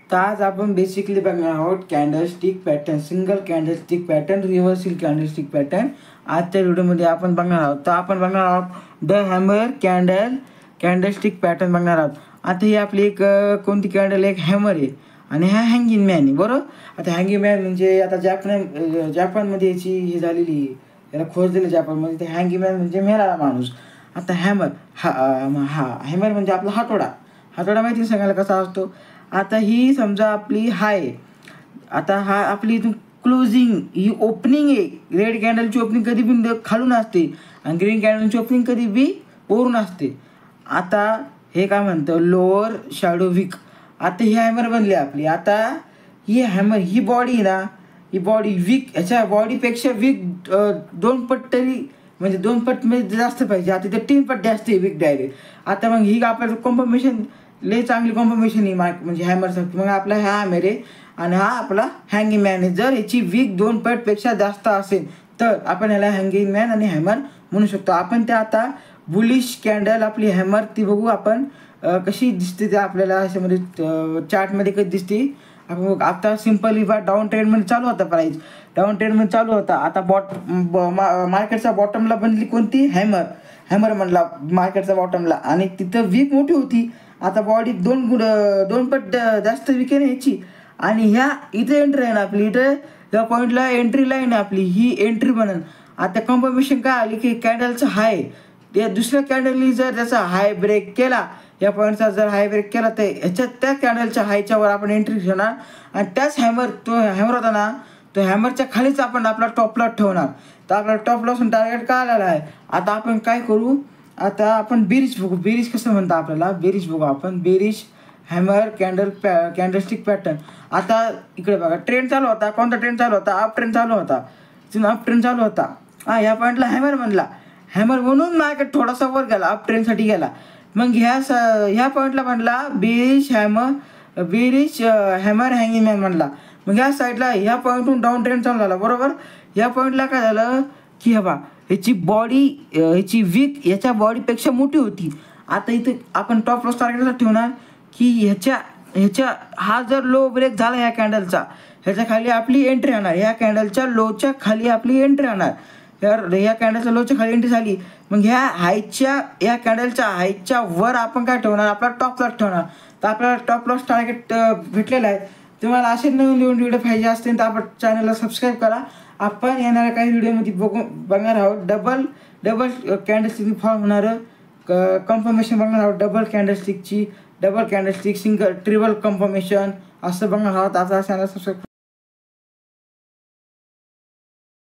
तर आज आपण बेसिकली बघणार आहोत candlestick pattern, single candlestick pattern, reversal candlestick pattern. आजच्या व्हिडिओमध्ये आपण बघणार आहोत. तर आपण बघणार आहोत द हॅमर कॅन्डलस्टिक पॅटर्न बघणार आहोत. आता ही आपली एक कोणती कॅन्डल, एक हॅमर आहे आणि हा हँगिंग मॅन आहे, बरोबर. आता हँगिंग मॅन म्हणजे आता जपानमध्ये याची ही झालेली आहे, याला खोज दिलं जपानमध्ये. तर हँगिंग मॅन म्हणजे मेलेला माणूस. आता हॅमर हॅमर म्हणजे आपला हातोडा माहिती सांगायला कसा असतो. आता ही समजा आपली हाय, आता हा आपली इथून क्लोजिंग, ही ओपनिंग आहे. रेड कॅन्डलची ओपनिंग कधी बी खालून असते आणि ग्रीन कॅन्डलची ओपनिंग कधी बी वरून असते. आता हे काय म्हणतं, लोअर शॅडो वीक. आता ही हॅमर बनली आपली. आता ही हॅमर, ही बॉडी ना, ही बॉडी वीक, ह्याच्या बॉडीपेक्षा वीक 2 पट तरी, म्हणजे 2 पट म्हणजे जास्त पाहिजे. आता ते 3 पट जास्त आहे वीक डायरेक्ट. आता मग ही आपल्याला कॉम्बिनेशन लय चांगली कॉम्बिनेशन आहे म्हणजे हॅमरसाठी. मग आपला हा हॅमर आहे आणि हा आपला हँगिंग मॅन आहे. जर याची वीक 2 पटपेक्षा जास्त असेल तर आपण याला हँगिंग मॅन आणि हॅमर म्हणू शकतो. आपण त्या आता बुलिश कॅन्डल आपली हॅमर ती बघू आपण कशी दिसते. ते आपल्याला अशामध्ये चार्टमध्ये कधी दिसते आपण बघ. आता सिम्पली डाऊन ट्रेंडमध्ये चालू होता, प्राईस डाऊन ट्रेंडमध्ये चालू होता. आता मार्केटच्या बॉटमला बनली कोणती, हॅमर म्हणला मार्केटच्या बॉटमला, आणि तिथं वीक मोठी होती. आता बॉडी 2 पट जास्त वीक आहे याची. आणि ह्या इथे एंट्री आहे ना आपली, इथं या पॉईंटला एंट्री लाईन आहे आपली, ही एंट्री बनन. आता कन्फर्मेशन काय आली की कॅन्डलचं हाय, त्या दुसऱ्या कॅन्डलनी जर त्याचा हाय ब्रेक केला, या पॉईंटचा जर हाय ब्रेक केला, तर ह्याच्यात त्या कॅन्डलच्या हायच्यावर आपण एंट्री घेणार आणि त्याच तो हॅमर होता ना, तो हॅमरच्या खालीच आपण आपला टॉप लॉस ठेवणार. तर आपला टॉप लॉस टार्गेट काय आलेला आहे. आता आपण काय करू, आता आपण बेरिश बघू. बेरिश कसं म्हणता आपल्याला, बेरिश बघू आपण. Bearish hammer candlestick pattern. आता इकडे बघा, ट्रेंड चालू होता. कोणता ट्रेंड चालू होता, अप ट्रेंड चालू होता. अप ट्रेंड चालू होता. ह्या पॉईंटला हॅमर म्हणला, हॅमर म्हणून मार्केट थोडासा वर गेला, अप ट्रेंडसाठी गेला. मग ह्या पॉईंटला म्हणला बेरिश हॅमर हँगिंग मॅन म्हणला. मग ह्या साईडला ह्या पॉईंटहून डाऊन ट्रेंड चालू झाला, बरोबर. ह्या पॉईंटला काय झालं की ह्याची बॉडी, ह्याची वीक याच्या बॉडीपेक्षा मोठी होती. आता इथं आपण टॉप लॉस टार्गेटला ठेवणार की ह्याच्या हा जर लो ब्रेक झाला ह्या कॅन्डलचा, ह्याच्या खाली आपली एंट्री राहणार. ह्या कॅन्डलच्या लोच्या खाली आपली एंट्री राहणार. ह्या कॅन्डलच्या लोच्या खाली एंट्री झाली, मग या कॅन्डलच्या हाईटच्या वर आपण काय ठेवणार, आपला टॉप लॉस ठेवणार. तर आपल्याला टॉप लॉस टार्गेट भेटलेला आहे. तुम्हाला असे नवीन व्हिडिओ पाहिजे असतील तर आपण चॅनलला सबस्क्राईब करा. आपण येणाऱ्या काही व्हिडिओमध्ये बघणार आहोत डबल कॅन्डलस्टिक फॉर्म होणारं कन्फर्मेशन बघणार आहोत. Double candlestick, single, triple confirmation असं बघणार आहोत. आता चॅनल सबस्क्राईब